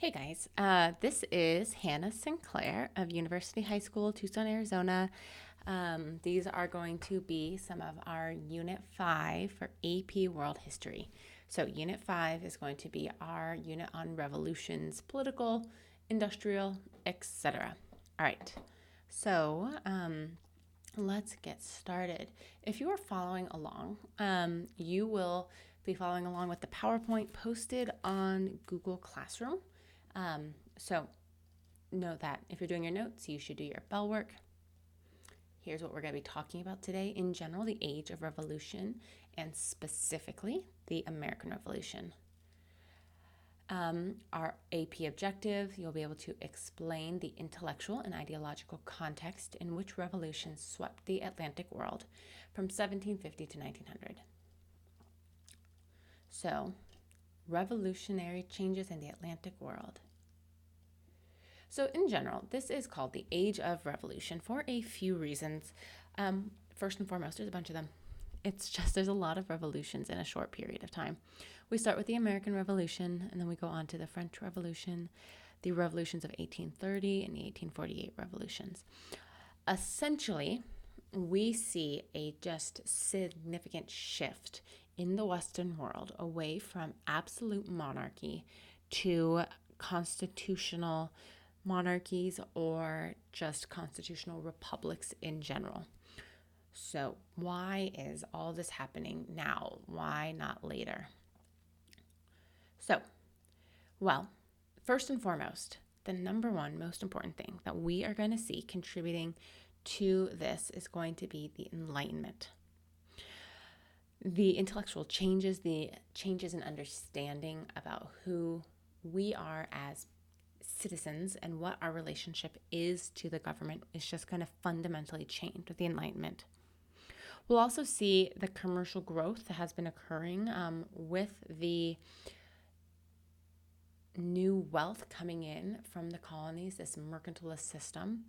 Hey guys, this is Hannah Sinclair of University High School, Tucson, Arizona. These are going to be some of our Unit 5 for AP World History. So, Unit 5 is going to be our unit on revolutions, political, industrial, etc. All right, so let's get started. If you are following along, you will be following along with the PowerPoint posted on Google Classroom. So know that if you're doing your notes, you should do your bell work. Here's what we're going to be talking about today. In general, the age of revolution, and specifically the American Revolution. Our AP objective, you'll be able to explain the intellectual and ideological context in which revolutions swept the Atlantic world from 1750 to 1900. So, revolutionary changes in the Atlantic world. So, in general, this is called the Age of Revolution for a few reasons. First and foremost, there's a bunch of them. It's just there's a lot of revolutions in a short period of time. We start with the American Revolution, and then we go on to the French Revolution, the revolutions of 1830, and the 1848 revolutions. Essentially, we see a just significant shift in the Western world away from absolute monarchy to constitutional monarchies or just constitutional republics in general. So, why is all this happening now? Why not later? So, well, first and foremost, the number one most important thing that we are going to see contributing to this is going to be the Enlightenment. The intellectual changes, the changes in understanding about who we are as citizens and what our relationship is to the government is just going to fundamentally change with the Enlightenment. We'll also see the commercial growth that has been occurring with the new wealth coming in from the colonies. This mercantilist system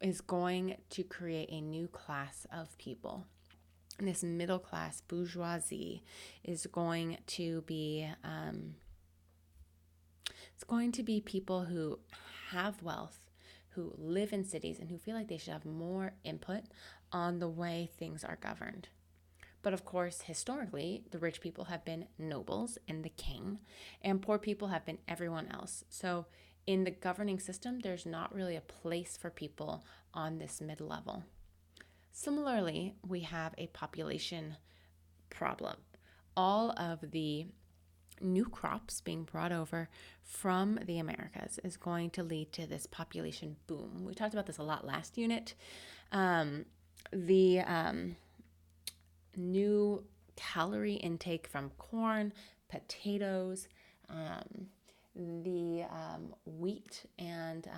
is going to create a new class of people. And this middle class bourgeoisie is going to be it's going to be people who have wealth, who live in cities, and who feel like they should have more input on the way things are governed. But of course, historically, the rich people have been nobles and the king, and poor people have been everyone else. So in the governing system, there's not really a place for people on this mid-level. Similarly, we have a population problem. All of the new crops being brought over from the Americas is going to lead to this population boom. We talked about this a lot last unit. The new calorie intake from corn, potatoes, the wheat and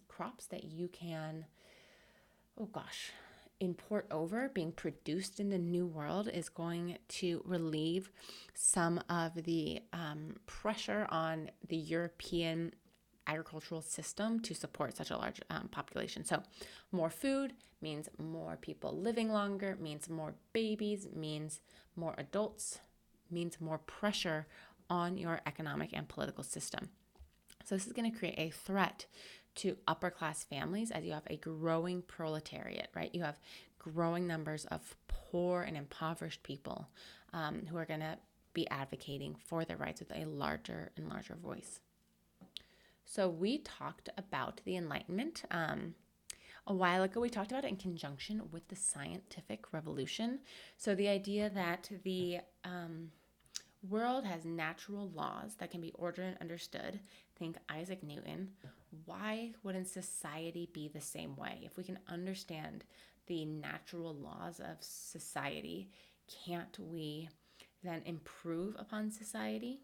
crops that you can, import over being produced in the new world is going to relieve some of the pressure on the European agricultural system to support such a large population. So more food means more people living longer, means more babies, means more adults, means more pressure on your economic and political system. So this is going to create a threat to upper class families as you have a growing proletariat, right? You have growing numbers of poor and impoverished people who are going to be advocating for their rights with a larger and larger voice. So we talked about the Enlightenment a while ago. We talked about it in conjunction with the scientific revolution. So the idea that the world has natural laws that can be ordered and understood. Think Isaac Newton. Why wouldn't society be the same way? If we can understand the natural laws of society, can't we then improve upon society?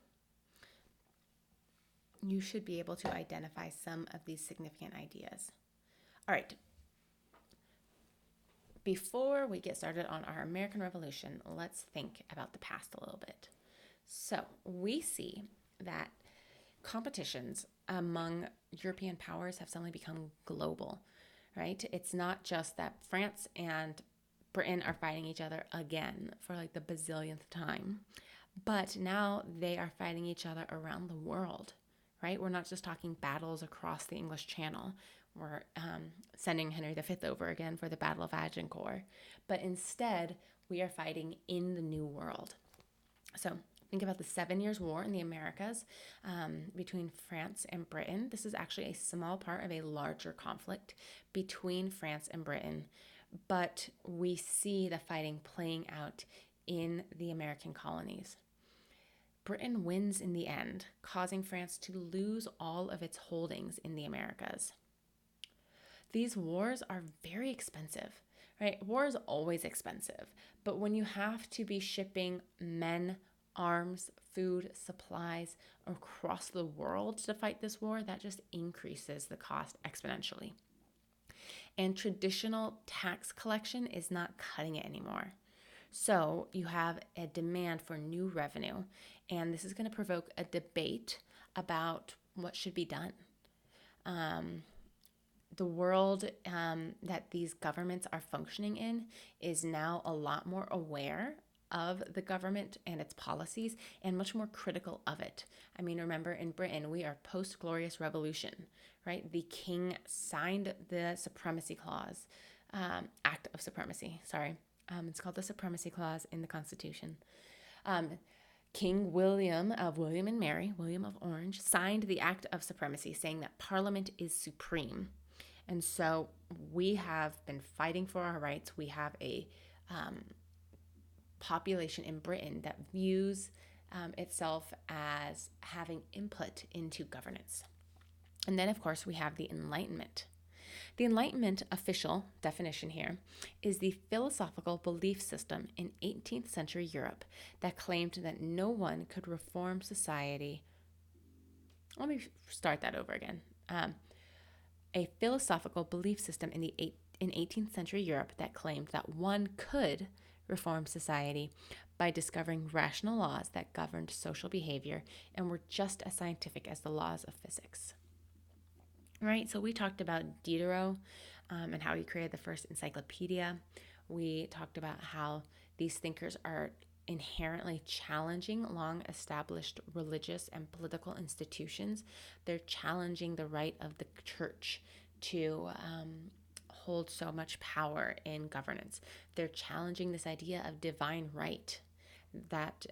You should be able to identify some of these significant ideas. All right. Before we get started on our American Revolution, let's think about the past a little bit. So we see that competitions among European powers have suddenly become global, right? It's not just that France and Britain are fighting each other again for like the bazillionth time, but now they are fighting each other around the world, right? We're not just talking battles across the English Channel. We're sending Henry V over again for the Battle of Agincourt. But instead, we are fighting in the New World. So think about the 7 Years' War in the Americas between France and Britain. This is actually a small part of a larger conflict between France and Britain, but we see the fighting playing out in the American colonies. Britain wins in the end, causing France to lose all of its holdings in the Americas. These wars are very expensive, right? War is always expensive, but when you have to be shipping men, arms, food, supplies across the world to fight this war, that just increases the cost exponentially. And traditional tax collection is not cutting it anymore. So you have a demand for new revenue, and this is going to provoke a debate about what should be done. The world that these governments are functioning in is now a lot more aware of the government and its policies and much more critical of it. I mean, remember in Britain, we are post-Glorious Revolution, right? The king signed the Supremacy Clause, Act of Supremacy, sorry. It's called the Supremacy Clause in the Constitution. King William and Mary, William of Orange, signed the Act of Supremacy saying that Parliament is supreme. And so we have been fighting for our rights. We have a population in Britain that views itself as having input into governance. And then, of course, we have the Enlightenment. The Enlightenment official definition here is the philosophical belief system in 18th century Europe that claimed that no one could reform society. Let me start that over again. A philosophical belief system in 18th century Europe that claimed that one could reform society by discovering rational laws that governed social behavior and were just as scientific as the laws of physics. Right, so we talked about Diderot and how he created the first encyclopedia. We talked about how these thinkers are inherently challenging long-established religious and political institutions. They're challenging the right of the church to hold so much power in governance. They're challenging this idea of divine right that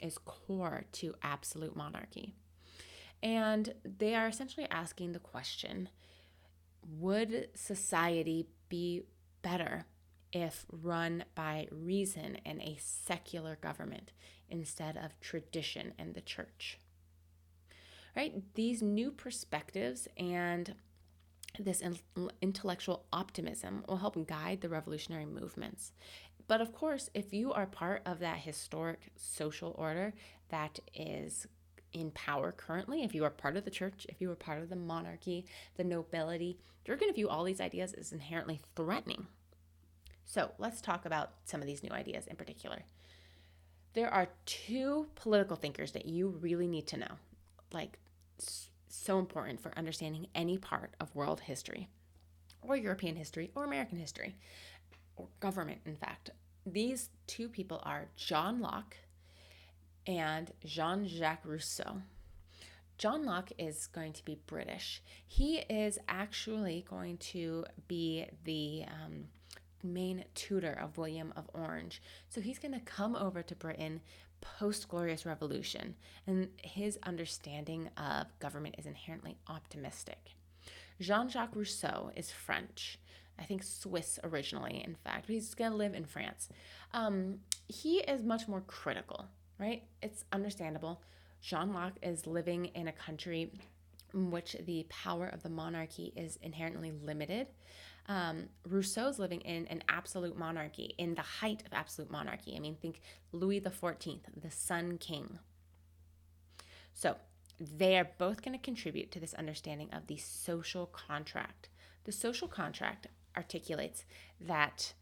is core to absolute monarchy. And they are essentially asking the question, would society be better if run by reason and a secular government instead of tradition and the church? Right? These new perspectives and this intellectual optimism will help guide the revolutionary movements. But of course, if you are part of that historic social order that is in power currently, if you are part of the church, if you are part of the monarchy, the nobility, you're going to view all these ideas as inherently threatening. So let's talk about some of these new ideas in particular. There are two political thinkers that you really need to know, like so important for understanding any part of world history, or European history, or American history, or government, in fact. These two people are John Locke and Jean-Jacques Rousseau. John Locke is going to be British. He is actually going to be the main tutor of William of Orange. So he's going to come over to Britain post-Glorious Revolution, and his understanding of government is inherently optimistic. Jean-Jacques Rousseau is French. I think Swiss originally, in fact. But he's going to live in France. He is much more critical. Right? It's understandable. Jean Locke is living in a country in which the power of the monarchy is inherently limited. Rousseau's living in an absolute monarchy, in the height of absolute monarchy. I mean, think Louis XIV, the Sun King. So they are both going to contribute to this understanding of the social contract. The social contract articulates that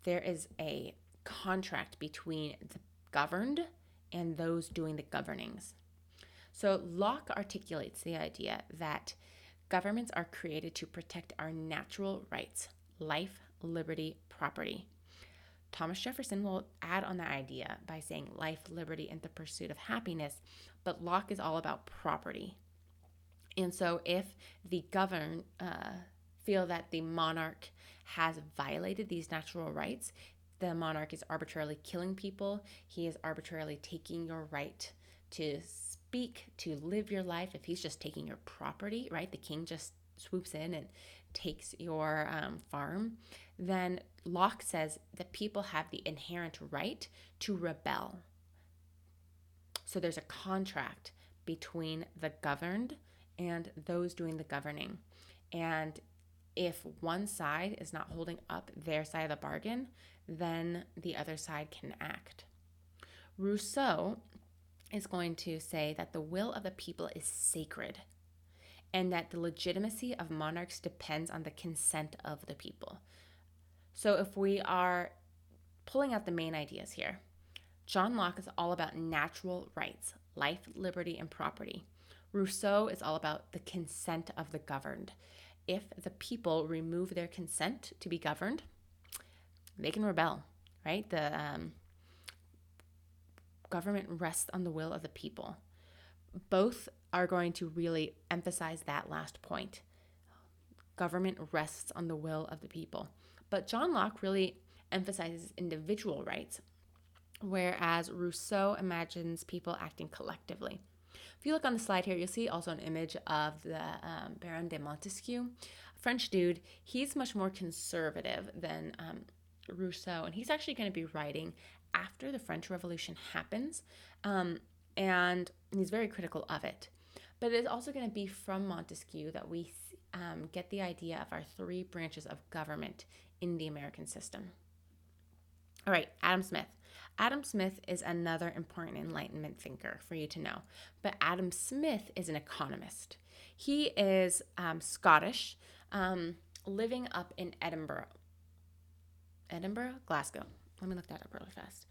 there is a contract between the governed and those doing the governings. So Locke articulates the idea that governments are created to protect our natural rights, life, liberty, property. Thomas Jefferson will add on that idea by saying life, liberty, and the pursuit of happiness, but Locke is all about property. And so if the governed feel that the monarch has violated these natural rights, the monarch is arbitrarily killing people. He is arbitrarily taking your right to speak, to live your life. If he's just taking your property, right? The king just swoops in and takes your farm. Then Locke says that people have the inherent right to rebel. So there's a contract between the governed and those doing the governing. And if one side is not holding up their side of the bargain, then the other side can act. Rousseau is going to say that the will of the people is sacred and that the legitimacy of monarchs depends on the consent of the people. So if we are pulling out the main ideas here, John Locke is all about natural rights, life, liberty, and property. Rousseau is all about the consent of the governed. If the people remove their consent to be governed, they can rebel, right? The government rests on the will of the people. Both are going to really emphasize that last point. Government rests on the will of the people. But John Locke really emphasizes individual rights, whereas Rousseau imagines people acting collectively. If you look on the slide here, you'll see also an image of the Baron de Montesquieu, a French dude. He's much more conservative than Rousseau, and he's actually going to be writing after the French Revolution happens, and he's very critical of it. But it is also going to be from Montesquieu that we get the idea of our three branches of government in the American system. All right, Adam Smith. Adam Smith is another important Enlightenment thinker for you to know. But Adam Smith is an economist. He is Scottish, living up in Edinburgh. Glasgow. Let me look that up really fast.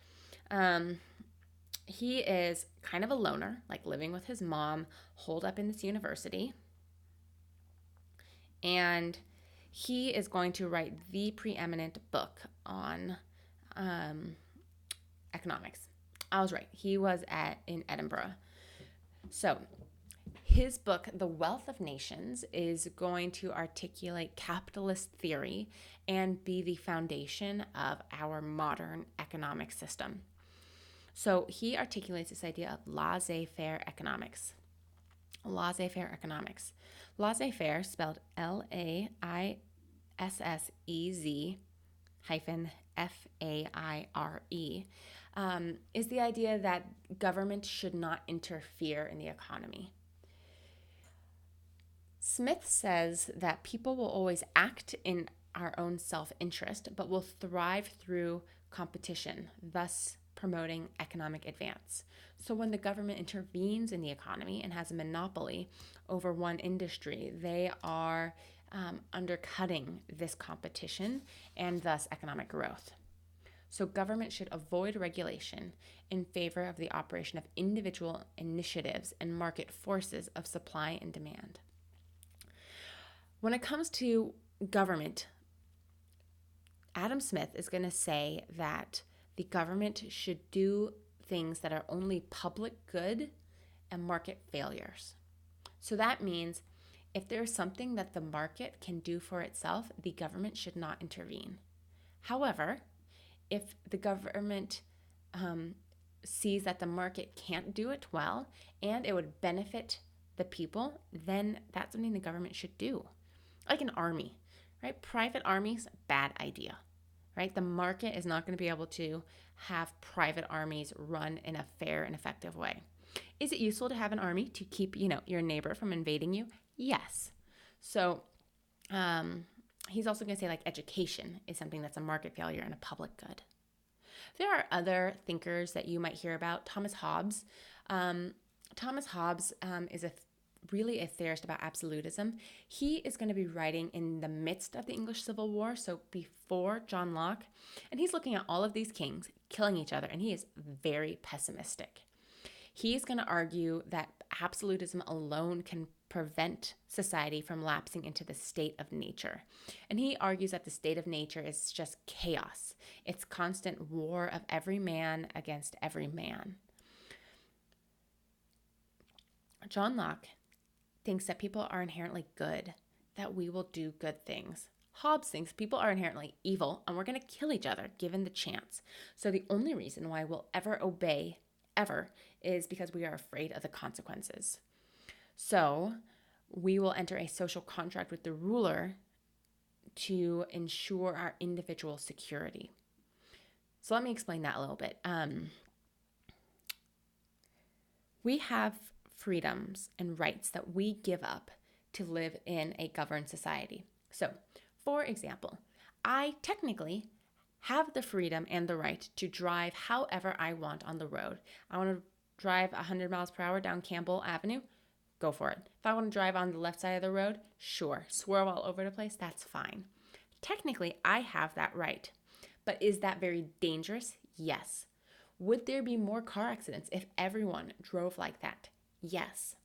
He is kind of a loner, like living with his mom, holed up in this university. And he is going to write the preeminent book on economics. I was right. He was in Edinburgh. So his book, The Wealth of Nations, is going to articulate capitalist theory and be the foundation of our modern economic system. So he articulates this idea of laissez-faire economics. Laissez-faire economics. Laissez-faire, spelled Laissez-F-A-I-R-E, is the idea that government should not interfere in the economy. Smith says that people will always act in our own self-interest, but will thrive through competition, thus promoting economic advance. So when the government intervenes in the economy and has a monopoly over one industry, they are undercutting this competition and thus economic growth. So government should avoid regulation in favor of the operation of individual initiatives and market forces of supply and demand. When it comes to government, Adam Smith is going to say that the government should do things that are only public good and market failures. So that means if there's something that the market can do for itself, the government should not intervene. However, if the government sees that the market can't do it well and it would benefit the people, then that's something the government should do. Like an army, right? Private armies, bad idea, right? The market is not going to be able to have private armies run in a fair and effective way. Is it useful to have an army to keep, your neighbor from invading you? Yes. So he's also going to say like education is something that's a market failure and a public good. There are other thinkers that you might hear about. Thomas Hobbes. Thomas Hobbes is really a theorist about absolutism. He is going to be writing in the midst of the English Civil War, so before John Locke, and he's looking at all of these kings killing each other, and he is very pessimistic. He's going to argue that absolutism alone can prevent society from lapsing into the state of nature. And he argues that the state of nature is just chaos. It's constant war of every man against every man. John Locke thinks that people are inherently good, that we will do good things. Hobbes thinks people are inherently evil and we're going to kill each other given the chance. So the only reason why we'll ever obey, ever, is because we are afraid of the consequences. So we will enter a social contract with the ruler to ensure our individual security. So let me explain that a little bit. We have freedoms and rights that we give up to live in a governed society. So, for example, I technically have the freedom and the right to drive however I want on the road. I want to drive 100 miles per hour down Campbell Avenue, go for it. If I want to drive on the left side of the road, sure, swerve all over the place, that's fine. Technically, I have that right. But is that very dangerous? Yes. Would there be more car accidents if everyone drove like that? Yes.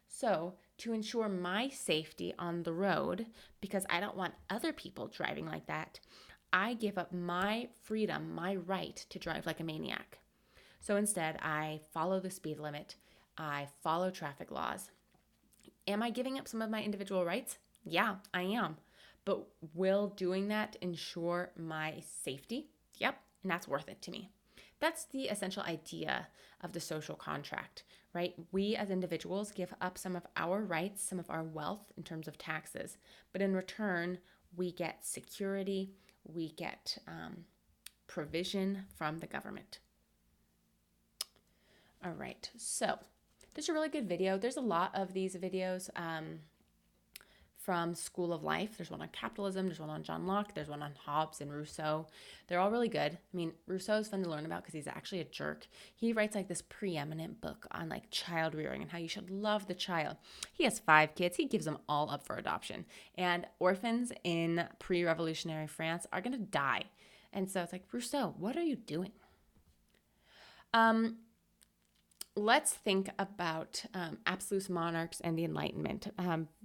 So, to ensure my safety on the road, because I don't want other people driving like that, I give up my freedom, my right to drive like a maniac. So instead, I follow the speed limit, I follow traffic laws. Am I giving up some of my individual rights? Yeah, I am. But will doing that ensure my safety? Yep, and that's worth it to me. That's the essential idea of the social contract, right? We as individuals give up some of our rights, some of our wealth in terms of taxes, but in return, we get security, we get provision from the government. All right, so this is a really good video. There's a lot of these videos from School of Life. There's one on capitalism, there's one on John Locke, there's one on Hobbes and Rousseau. They're all really good. I mean, Rousseau is fun to learn about because he's actually a jerk. He writes like this preeminent book on like child rearing and how you should love the child. He has 5 kids. He gives them all up for adoption. And orphans in pre-revolutionary France are going to die. And so it's like, Rousseau, what are you doing? Let's think about absolute monarchs and the Enlightenment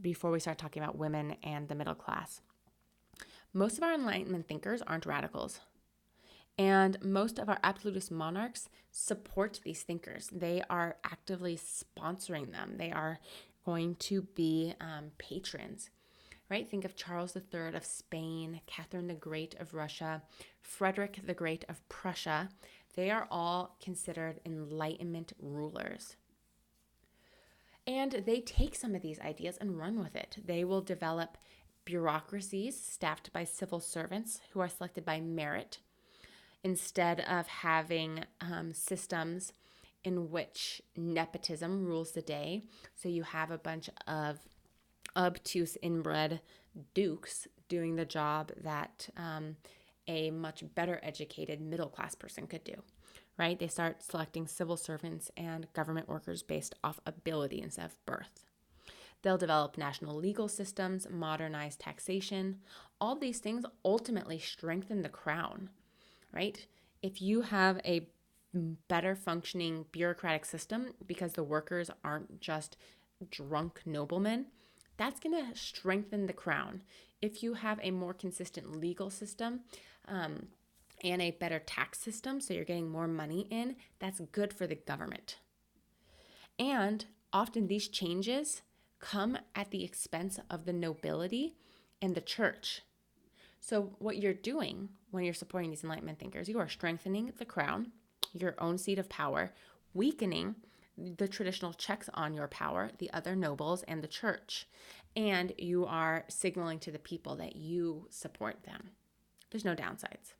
before we start talking about women and the middle class. Most of our Enlightenment thinkers aren't radicals. And most of our absolutist monarchs support these thinkers. They are actively sponsoring them. They are going to be patrons, right? Think of Charles III of Spain, Catherine the Great of Russia, Frederick the Great of Prussia. They are all considered Enlightenment rulers. And they take some of these ideas and run with it. They will develop bureaucracies staffed by civil servants who are selected by merit instead of having systems in which nepotism rules the day. So you have a bunch of obtuse inbred dukes doing the job that a much better educated middle class person could do, right? They start selecting civil servants and government workers based off ability instead of birth. They'll develop national legal systems, modernize taxation. All these things ultimately strengthen the crown, right? If you have a better functioning bureaucratic system because the workers aren't just drunk noblemen, that's going to strengthen the crown. If you have a more consistent legal system and a better tax system, so you're getting more money in, that's good for the government. And often these changes come at the expense of the nobility and the church. So what you're doing when you're supporting these Enlightenment thinkers, you are strengthening the crown, your own seat of power, weakening the traditional checks on your power, the other nobles and the church, and you are signaling to the people that you support them. There's no downsides.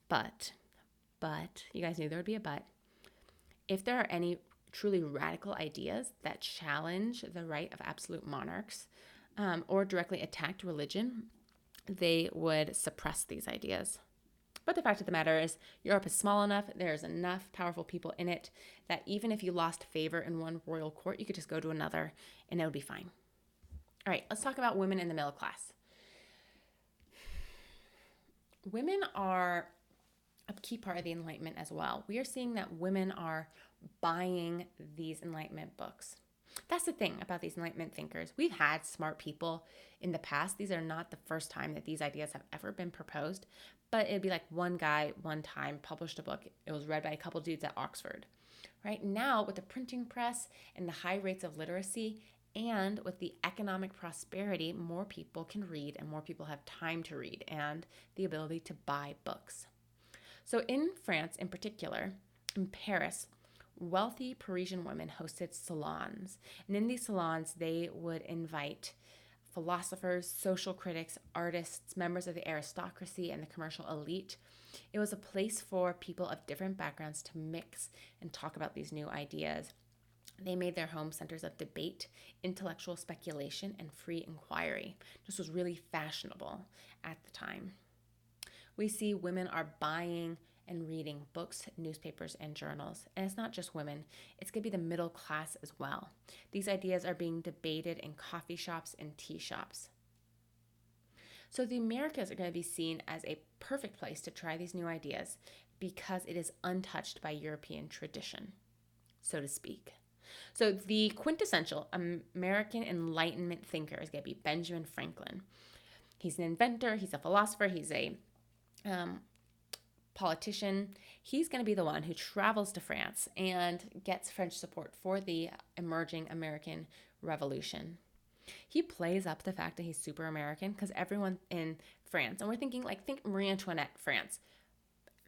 But, you guys knew there would be a but. If there are any truly radical ideas that challenge the right of absolute monarchs or directly attack religion, they would suppress these ideas. But the fact of the matter is, Europe is small enough, there's enough powerful people in it, that even if you lost favor in one royal court, you could just go to another and it would be fine. All right, let's talk about women in the middle class. Women are a key part of the Enlightenment as well. We are seeing that women are buying these Enlightenment books. That's the thing about these Enlightenment thinkers. We've had smart people in the past. These are not the first time that these ideas have ever been proposed, but it'd be like one guy, one time, published a book. It was read by a couple dudes at Oxford, Right now, with the printing press and the high rates of literacy, and with the economic prosperity, more people can read and more people have time to read and the ability to buy books. So, in France in particular, in Paris, wealthy Parisian women hosted salons. And in these salons, they would invite philosophers, social critics, artists, members of the aristocracy, and the commercial elite. It was a place for people of different backgrounds to mix and talk about these new ideas. They made their home centers of debate, intellectual speculation, and free inquiry. This was really fashionable at the time. We see women are buying and reading books, newspapers, and journals. And it's not just women, it's going to be the middle class as well. These ideas are being debated in coffee shops and tea shops. So the Americas are going to be seen as a perfect place to try these new ideas because it is untouched by European tradition, so to speak. So the quintessential American Enlightenment thinker is going to be Benjamin Franklin. He's an inventor, he's a philosopher, he's a politician. He's going to be the one who travels to France and gets French support for the emerging American Revolution. He plays up the fact that he's super American because everyone in France, and we're thinking like, think Marie Antoinette, France.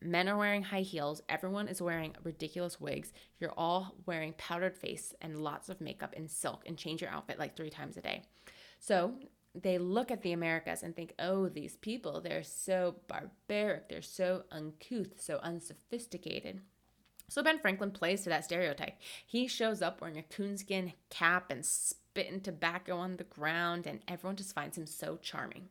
Men are wearing high heels. Everyone is wearing ridiculous wigs. You're all wearing powdered face and lots of makeup and silk and change your outfit like 3 times a day. So they look at the Americas and think, oh, these people, they're so barbaric. They're so uncouth, so unsophisticated. So Ben Franklin plays to that stereotype. He shows up wearing a coonskin cap and spitting tobacco on the ground, and everyone just finds him so charming.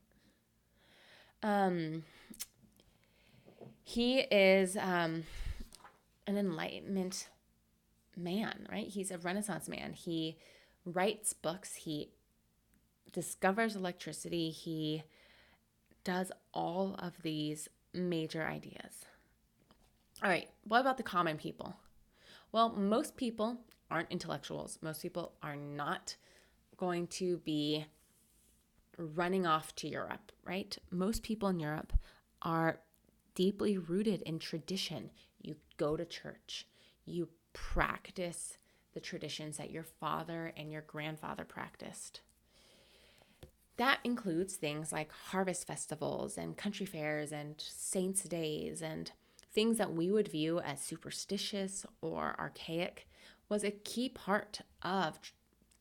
He is an Enlightenment man, right? He's a Renaissance man. He writes books. He discovers electricity. He does all of these major ideas. All right, what about the common people? Well, most people aren't intellectuals. Most people are not going to be running off to Europe, right? Most people in Europe are deeply rooted in tradition. You go to church. You practice the traditions that your father and your grandfather practiced. That includes things like harvest festivals and country fairs and saints' days, and things that we would view as superstitious or archaic was a key part of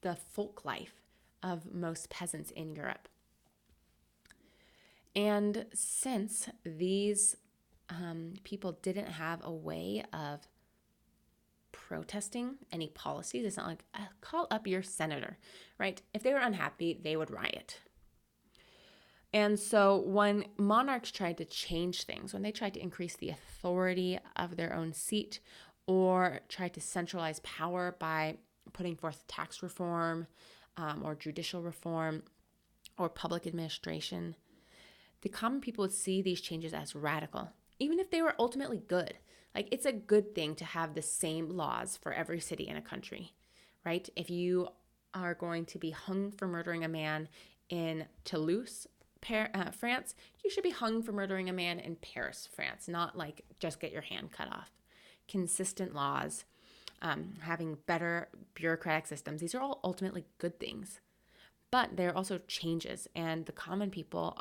the folk life of most peasants in Europe. And since these people didn't have a way of protesting any policies, it's not like, call up your senator, right? If they were unhappy, they would riot. And so when monarchs tried to change things, when they tried to increase the authority of their own seat or tried to centralize power by putting forth tax reform or judicial reform or public administration, the common people would see these changes as radical, even if they were ultimately good. Like, it's a good thing to have the same laws for every city in a country, right? If you are going to be hung for murdering a man in Toulouse, France, you should be hung for murdering a man in Paris, France, not like just get your hand cut off. Consistent laws, having better bureaucratic systems, these are all ultimately good things. But there are also changes, and the common people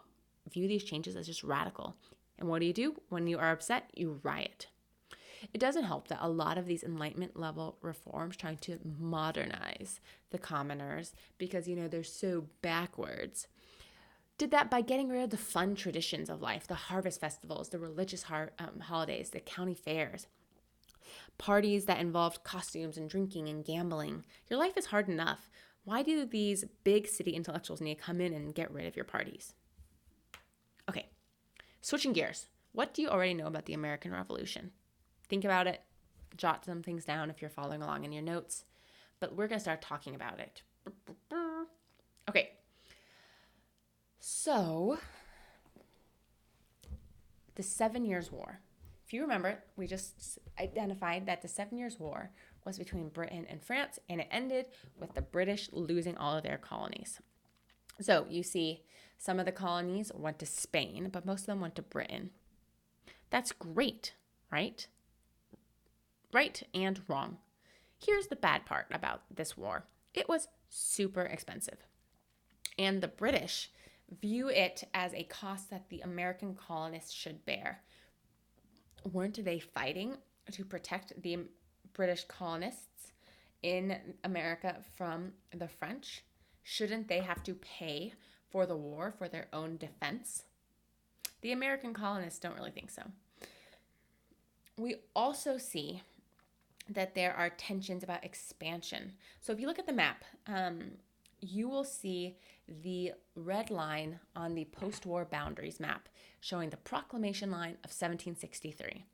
view these changes as just radical. And what do? When you are upset, you riot. It doesn't help that a lot of these Enlightenment level reforms trying to modernize the commoners because, they're so backwards, did that by getting rid of the fun traditions of life, the harvest festivals, the religious holidays, the county fairs, parties that involved costumes and drinking and gambling. Your life is hard enough. Why do these big city intellectuals need to come in and get rid of your parties? Okay, switching gears. What do you already know about the American Revolution? Think about it. Jot some things down if you're following along in your notes. But we're going to start talking about it. Okay. So, the 7 Years' War. If you remember, we just identified that the 7 Years' War was between Britain and France, and it ended with the British losing all of their colonies. So, you see, some of the colonies went to Spain, but most of them went to Britain. That's great, right? Right and wrong. Here's the bad part about this war. It was super expensive. And the British view it as a cost that the American colonists should bear. Weren't they fighting to protect the British colonists in America from the French? Shouldn't they have to pay for the war for their own defense? The American colonists don't really think so. We also see that there are tensions about expansion. So if you look at the map, you will see the red line on the post-war boundaries map showing the proclamation line of 1763.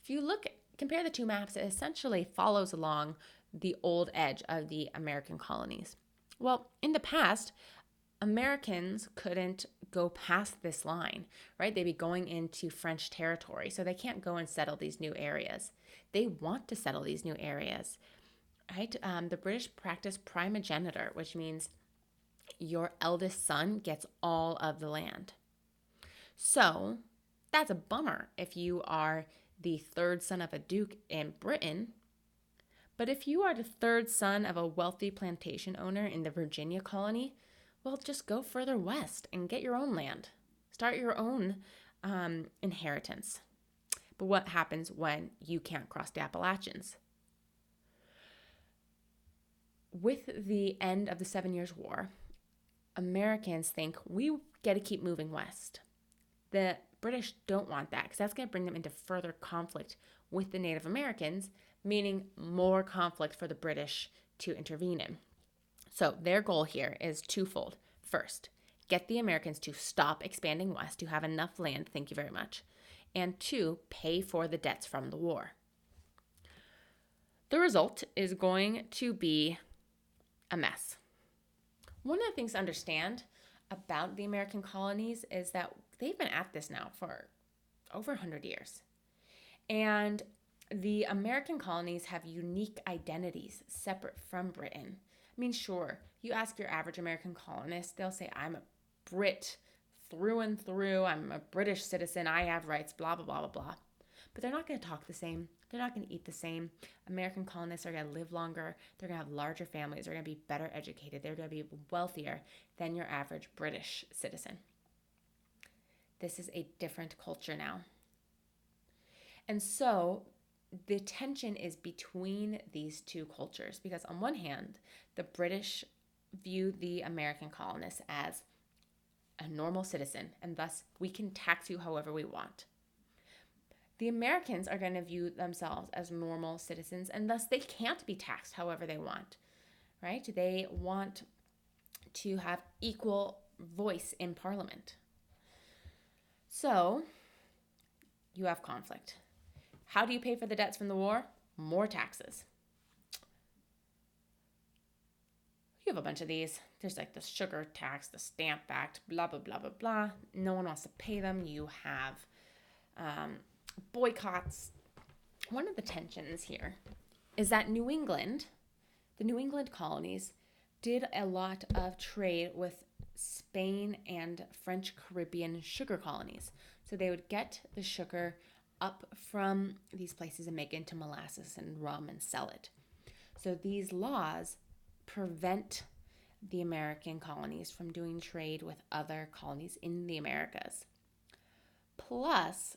If you compare the two maps, it essentially follows along the old edge of the American colonies. Well, in the past, Americans couldn't go past this line, right? They'd be going into French territory, so they can't go and settle these new areas. They want to settle these new areas, right? The British practice primogeniture, which means your eldest son gets all of the land. So that's a bummer if you are the third son of a duke in Britain. But if you are the third son of a wealthy plantation owner in the Virginia colony, well, just go further west and get your own land. Start your own inheritance. But what happens when you can't cross the Appalachians? With the end of the 7 Years' War, Americans think we get to keep moving west. The British don't want that because that's going to bring them into further conflict with the Native Americans, meaning more conflict for the British to intervene in. So their goal here is twofold. First, get the Americans to stop expanding west, to have enough land, thank you very much. And two, pay for the debts from the war. The result is going to be a mess. One of the things to understand about the American colonies is that they've been at this now for over 100 years. And the American colonies have unique identities separate from Britain. I mean, sure, you ask your average American colonist, they'll say, I'm a Brit through and through. I'm a British citizen. I have rights, blah, blah, blah, blah, blah. But they're not going to talk the same. They're not going to eat the same. American colonists are going to live longer. They're going to have larger families. They're going to be better educated. They're going to be wealthier than your average British citizen. This is a different culture now. And so the tension is between these two cultures because on one hand, the British view the American colonists as a normal citizen, and thus we can tax you however we want. The Americans are going to view themselves as normal citizens, and thus they can't be taxed however they want, right? They want to have equal voice in Parliament. So you have conflict. How do you pay for the debts from the war? More taxes. You have a bunch of these. There's like the sugar tax, the Stamp Act, blah, blah, blah, blah, blah. No one wants to pay them. You have boycotts. One of the tensions here is that New England, the New England colonies, did a lot of trade with Spain and French Caribbean sugar colonies. So they would get the sugar up from these places and make it into molasses and rum and sell it. So these laws prevent the American colonies from doing trade with other colonies in the Americas. Plus,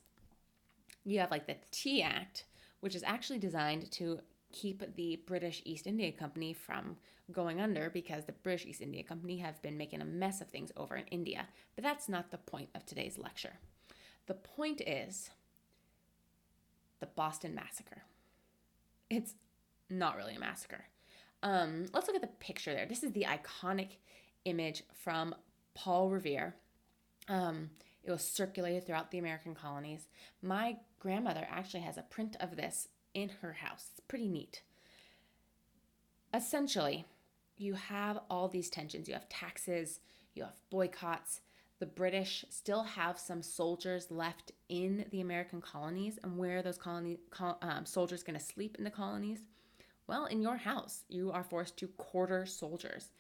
you have like the Tea Act, which is actually designed to keep the British East India Company from going under because the British East India Company have been making a mess of things over in India. But that's not the point of today's lecture. The point is the Boston Massacre. It's not really a massacre. Let's look at the picture there. This is the iconic image from Paul Revere. It was circulated throughout the American colonies. My grandmother actually has a print of this in her house. It's pretty neat. Essentially, you have all these tensions. You have taxes, you have boycotts. The British still have some soldiers left in the American colonies. And where are those soldiers going to sleep in the colonies? Well, in your house, you are forced to quarter soldiers.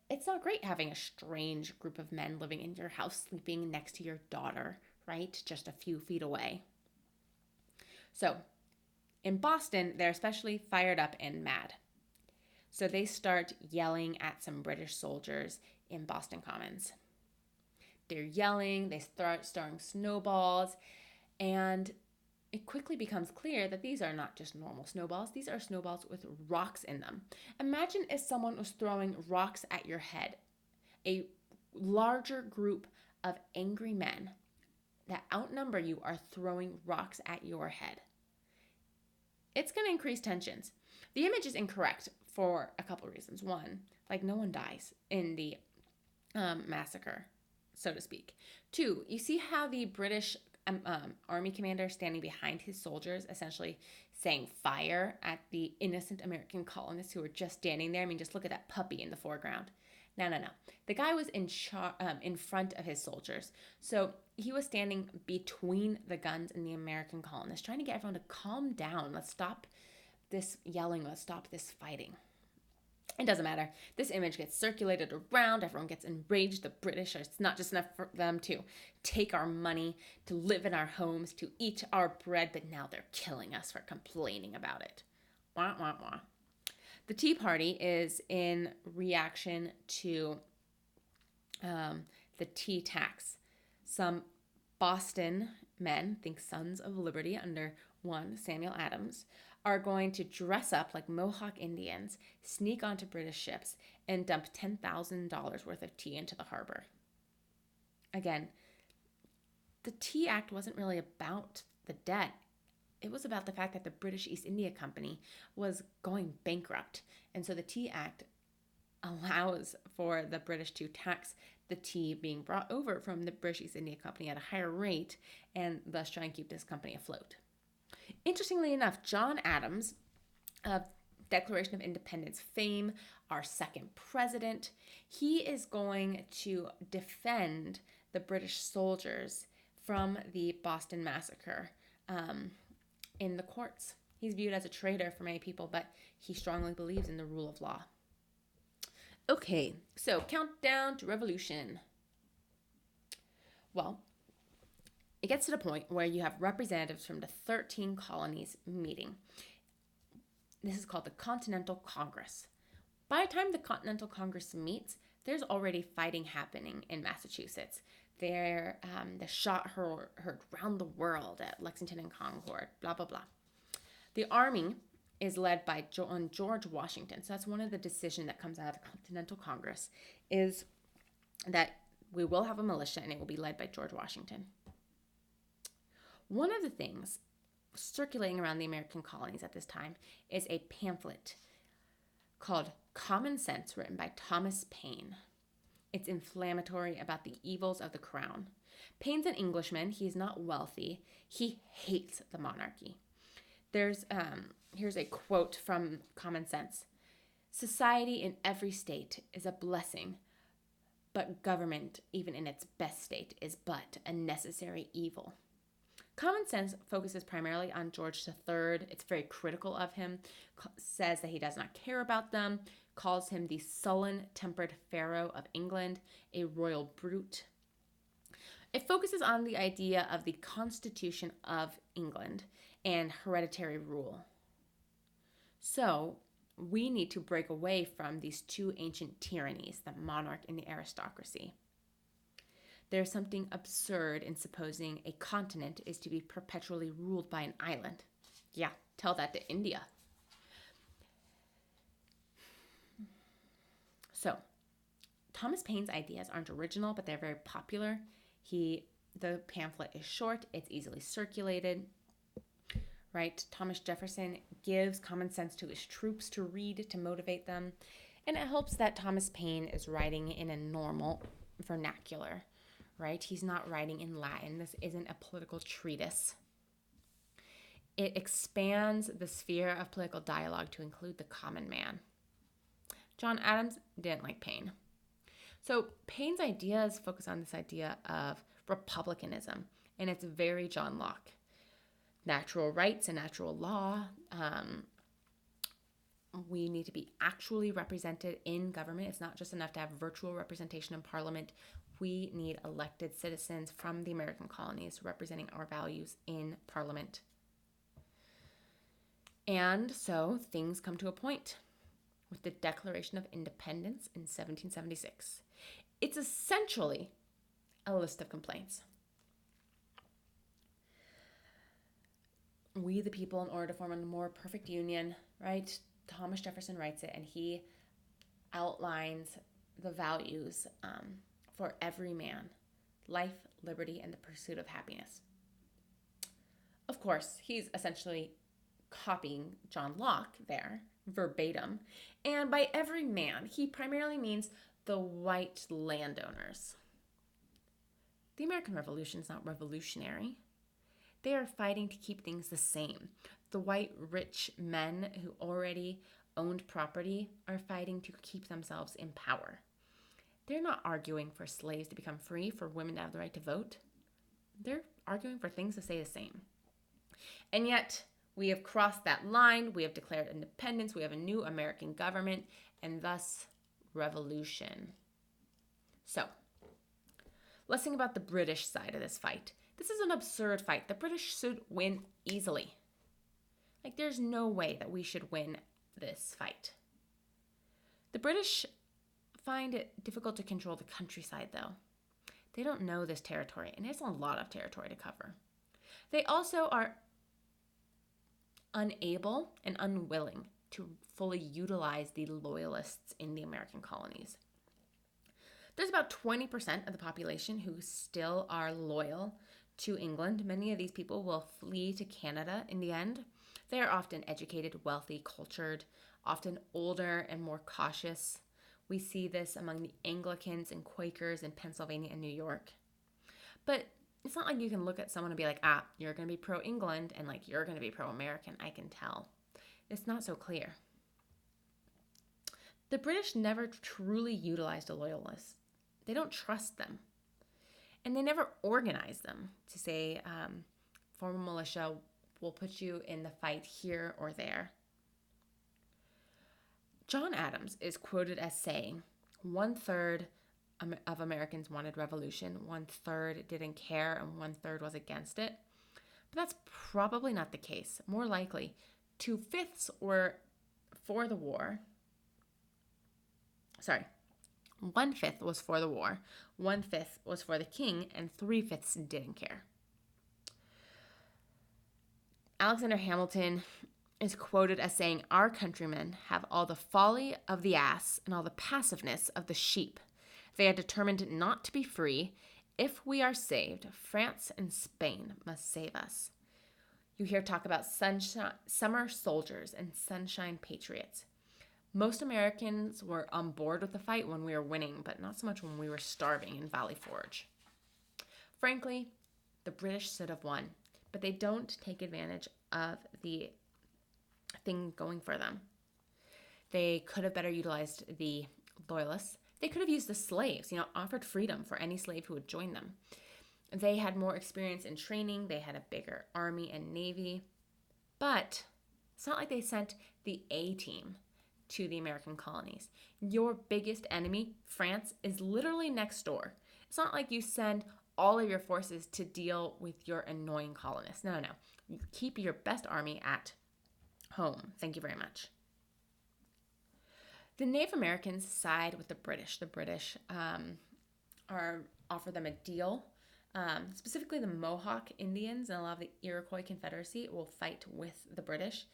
It's not great having a strange group of men living in your house, sleeping next to your daughter, right? Just a few feet away. So In Boston, they're especially fired up and mad. So they start yelling at some British soldiers in Boston Commons. They're yelling, they start throwing snowballs, and it quickly becomes clear that these are not just normal snowballs. These are snowballs with rocks in them. Imagine if someone was throwing rocks at your head. A larger group of angry men that outnumber you are throwing rocks at your head. It's going to increase tensions. The image is incorrect for a couple of reasons. One, like no one dies in the massacre, so to speak. Two, you see how the British army commander standing behind his soldiers, essentially saying fire at the innocent American colonists who were just standing there. I mean, just look at that puppy in the foreground. No. The guy was in front of his soldiers. So he was standing between the guns and the American colonists, trying to get everyone to calm down. Let's stop this yelling. Let's stop this fighting. It doesn't matter. This image gets circulated around. Everyone gets enraged. The British, it's not just enough for them to take our money, to live in our homes, to eat our bread, but now they're killing us for complaining about it. Wah, wah, wah. The Tea Party is in reaction to the tea tax. Some Boston men, think Sons of Liberty under one Samuel Adams, are going to dress up like Mohawk Indians, sneak onto British ships, and dump $10,000 worth of tea into the harbor. Again, the Tea Act wasn't really about the debt. It was about the fact that the British East India Company was going bankrupt. And so the Tea Act allows for the British to tax the tea being brought over from the British East India Company at a higher rate and thus try and keep this company afloat. Interestingly enough, John Adams of Declaration of Independence fame, our second president, he is going to defend the British soldiers from the Boston Massacre in the courts. He's viewed as a traitor for many people, but he strongly believes in the rule of law. Okay, so countdown to revolution. Well, it gets to the point where you have representatives from the 13 colonies meeting. This is called the Continental Congress. By the time the Continental Congress meets, there's already fighting happening in Massachusetts. The shot heard around the world at Lexington and Concord, blah, blah, blah. The army is led by George Washington. So that's one of the decisions that comes out of the Continental Congress is that we will have a militia and it will be led by George Washington. One of the things circulating around the American colonies at this time is a pamphlet called Common Sense, written by Thomas Paine. It's inflammatory about the evils of the crown. Paine's an Englishman. He's not wealthy. He hates the monarchy. Here's a quote from Common Sense. Society in every state is a blessing, but government, even in its best state, is but a necessary evil. Common Sense focuses primarily on George III. It's very critical of him, says that he does not care about them, calls him the sullen-tempered pharaoh of England, a royal brute. It focuses on the idea of the Constitution of England and hereditary rule. So we need to break away from these two ancient tyrannies, the monarch and the aristocracy. There's something absurd in supposing a continent is to be perpetually ruled by an island. Yeah, tell that to India. So, Thomas Paine's ideas aren't original, but they're very popular. The pamphlet is short, it's easily circulated, right? Thomas Jefferson gives Common Sense to his troops to read to motivate them, and it helps that Thomas Paine is writing in a normal vernacular, right? He's not writing in Latin. This isn't a political treatise. It expands the sphere of political dialogue to include the common man. John Adams didn't like Paine. So Paine's ideas focus on this idea of republicanism, and it's very John Locke. Natural rights and natural law. We need to be actually represented in government. It's not just enough to have virtual representation in Parliament. We need elected citizens from the American colonies representing our values in Parliament. And so things come to a point with the Declaration of Independence in 1776. It's essentially a list of complaints. We, the people, in order to form a more perfect union, right? Thomas Jefferson writes it, and he outlines the values for every man: life, liberty, and the pursuit of happiness. Of course, he's essentially copying John Locke there, verbatim. And by every man, he primarily means the white landowners. The American Revolution is not revolutionary. They are fighting to keep things the same. The white rich men who already owned property are fighting to keep themselves in power. They're not arguing for slaves to become free, for women to have the right to vote. They're arguing for things to stay the same. And yet, we have crossed that line. We have declared independence. We have a new American government, and thus revolution. So, let's think about the British side of this fight. This is an absurd fight. The British should win easily. Like, there's no way that we should win this fight. The British find it difficult to control the countryside, though. They don't know this territory, and there's a lot of territory to cover. They also are unable and unwilling to fully utilize the loyalists in the American colonies. There's about 20% of the population who still are loyal to England. Many of these people will flee to Canada in the end. They are often educated, wealthy, cultured, often older and more cautious. We see this among the Anglicans and Quakers in Pennsylvania and New York. But it's not like you can look at someone and be like, you're going to be pro-England and like you're going to be pro-American. I can tell. It's not so clear. The British never truly utilized the loyalists. They don't trust them. And they never organize them to say, form a militia, we'll put you in the fight here or there. John Adams is quoted as saying, 1/3 of Americans wanted revolution, 1/3 didn't care, and 1/3 was against it. But that's probably not the case. More likely, 2/5 were for the war. 1/5 was for the war, 1/5 was for the king, and 3/5 didn't care. Alexander Hamilton is quoted as saying, our countrymen have all the folly of the ass and all the passiveness of the sheep. They are determined not to be free. If we are saved, France and Spain must save us. You hear talk about summer soldiers and sunshine patriots. Most Americans were on board with the fight when we were winning, but not so much when we were starving in Valley Forge. Frankly, the British should have won, but they don't take advantage of the thing going for them. They could have better utilized the loyalists. They could have used the slaves, offered freedom for any slave who would join them. They had more experience in training. They had a bigger army and navy. But it's not like they sent the A team to the American colonies. Your biggest enemy, France, is literally next door. It's not like you send all of your forces to deal with your annoying colonists. No. You keep your best army at home. Thank you very much. The Native Americans side with the British. The British offer them a deal. Specifically, the Mohawk Indians and a lot of the Iroquois Confederacy will fight with the British.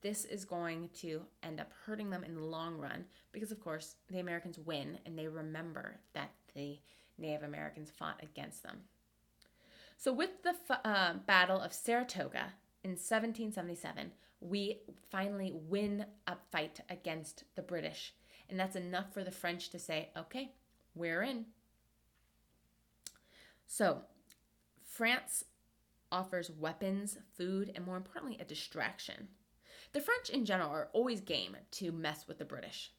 This is going to end up hurting them in the long run because, of course, the Americans win and they remember that the Native Americans fought against them. So with the Battle of Saratoga in 1777, we finally win a fight against the British. And that's enough for the French to say, okay, we're in. So France offers weapons, food, and more importantly, a distraction. The French in general are always game to mess with the British,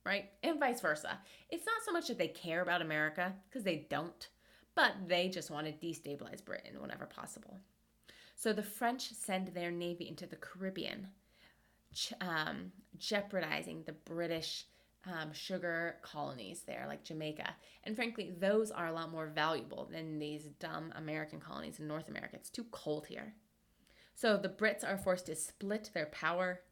right? And vice versa. It's not so much that they care about America, because they don't, but they just want to destabilize Britain whenever possible. So the French send their navy into the Caribbean, jeopardizing the British sugar colonies there, like Jamaica. And frankly, those are a lot more valuable than these dumb American colonies in North America. It's too cold here. So the Brits are forced to split their power.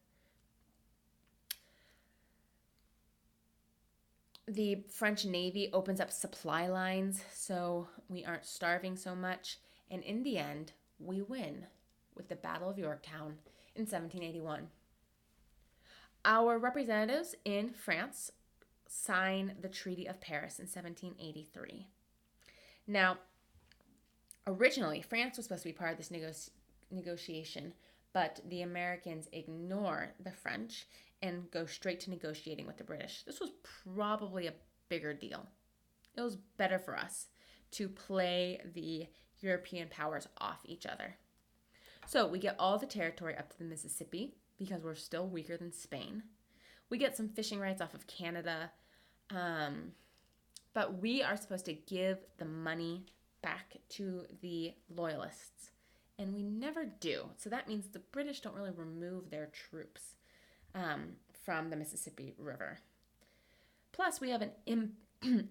The French Navy opens up supply lines so we aren't starving so much. And in the end, we win with the Battle of Yorktown in 1781. Our representatives in France sign the Treaty of Paris in 1783. Now, originally, France was supposed to be part of this negotiation, but the Americans ignore the French and go straight to negotiating with the British. This was probably a bigger deal. It was better for us to play the European powers off each other. So we get all the territory up to the Mississippi because we're still weaker than Spain. We get some fishing rights off of Canada, but we are supposed to give the money back to the loyalists, and we never do. So that means the British don't really remove their troops from the Mississippi River. Plus, we have an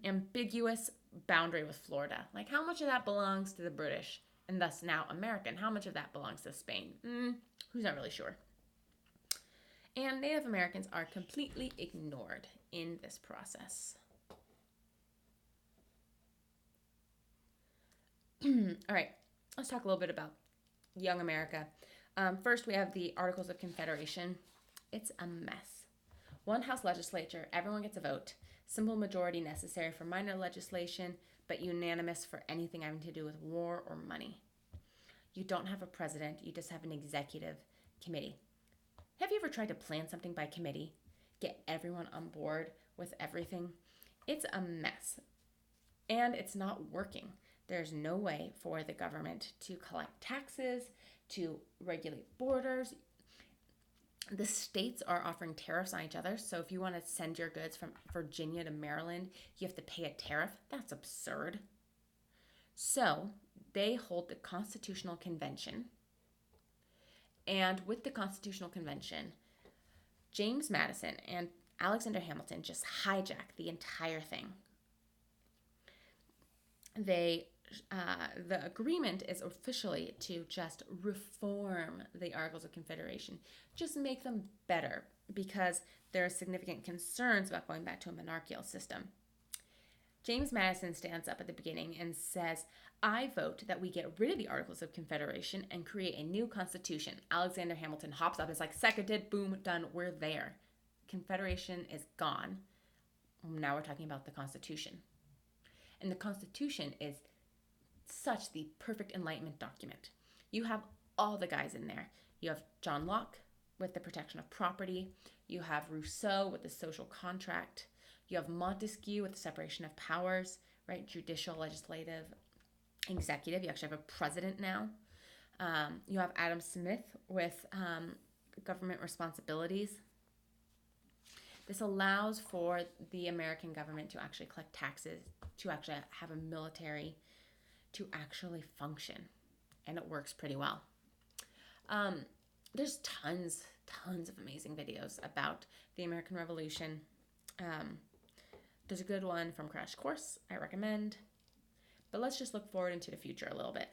ambiguous boundary with Florida. Like, how much of that belongs to the British, and thus now American? How much of that belongs to Spain? Who's not really sure. And Native Americans are completely ignored in this process. All right, let's talk a little bit about young America. First, we have the Articles of Confederation. It's a mess. One House legislature, everyone gets a vote. Simple majority necessary for minor legislation, but unanimous for anything having to do with war or money. You don't have a president, you just have an executive committee. Have you ever tried to plan something by committee? Get everyone on board with everything? It's a mess. And it's not working. There's no way for the government to collect taxes, to regulate borders. The states are offering tariffs on each other. So if you want to send your goods from Virginia to Maryland, you have to pay a tariff. That's absurd. So they hold the Constitutional Convention. And with the Constitutional Convention, James Madison and Alexander Hamilton just hijack the entire thing. The agreement is officially to just reform the Articles of Confederation, just make them better, because there are significant concerns about going back to a monarchical system. James Madison stands up at the beginning and says, I vote that we get rid of the Articles of Confederation and create a new constitution. Alexander Hamilton hops up, is like, seconded, boom, done, we're there. Confederation is gone. Now we're talking about the Constitution. And the Constitution is such the perfect Enlightenment document. You have all the guys in there. You have John Locke with the protection of property. You have Rousseau with the social contract. You have Montesquieu with the separation of powers, right? Judicial, legislative, executive. You actually have a president now. You have Adam Smith with government responsibilities. This allows for the American government to actually collect taxes, to actually have a military, to actually function. And it works pretty well. There's tons of amazing videos about the American Revolution. There's a good one from Crash Course I recommend. But let's just look forward into the future a little bit.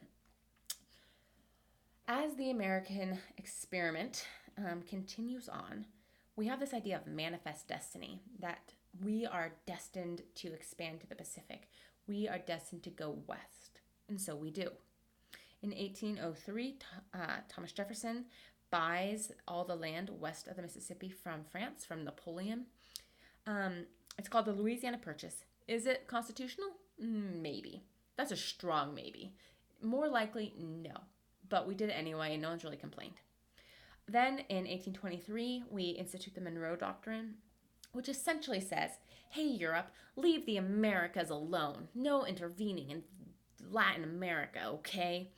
As the American experiment continues on, we have this idea of manifest destiny, that we are destined to expand to the Pacific. We are destined to go west, and so we do. In 1803, Thomas Jefferson buys all the land west of the Mississippi from France, from Napoleon. It's called the Louisiana Purchase. Is it constitutional? Maybe. That's a strong maybe. More likely, no. But we did it anyway, and no one's really complained. Then in 1823, we institute the Monroe Doctrine, which essentially says, hey, Europe, leave the Americas alone. No intervening in Latin America, okay?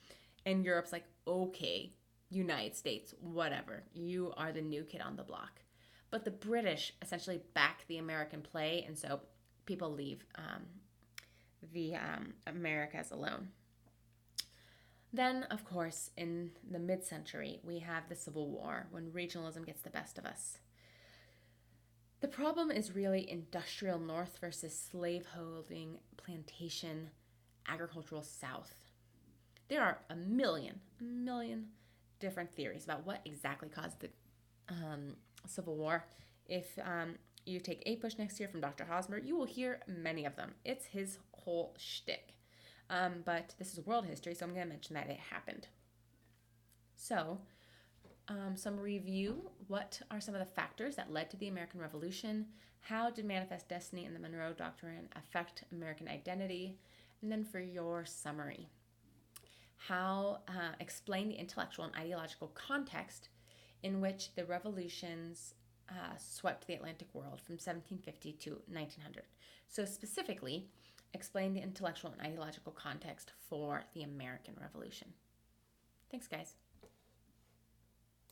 And Europe's like, okay, United States, whatever. You are the new kid on the block. But the British essentially back the American play, and so people leave the Americas alone. Then, of course, in the mid-century, we have the Civil War, when regionalism gets the best of us. The problem is really industrial North versus slave-holding, plantation, agricultural South. There are a million different theories about what exactly caused the Civil War. If you take A Push next year from Dr. Hosmer, you will hear many of them. It's his whole shtick. But this is world history, so I'm going to mention that it happened. So, some review. What are some of the factors that led to the American Revolution? How did Manifest Destiny and the Monroe Doctrine affect American identity? And then for your summary, how explain the intellectual and ideological context in which the revolutions swept the Atlantic world from 1750 to 1900. So specifically, explain the intellectual and ideological context for the American Revolution. Thanks, guys.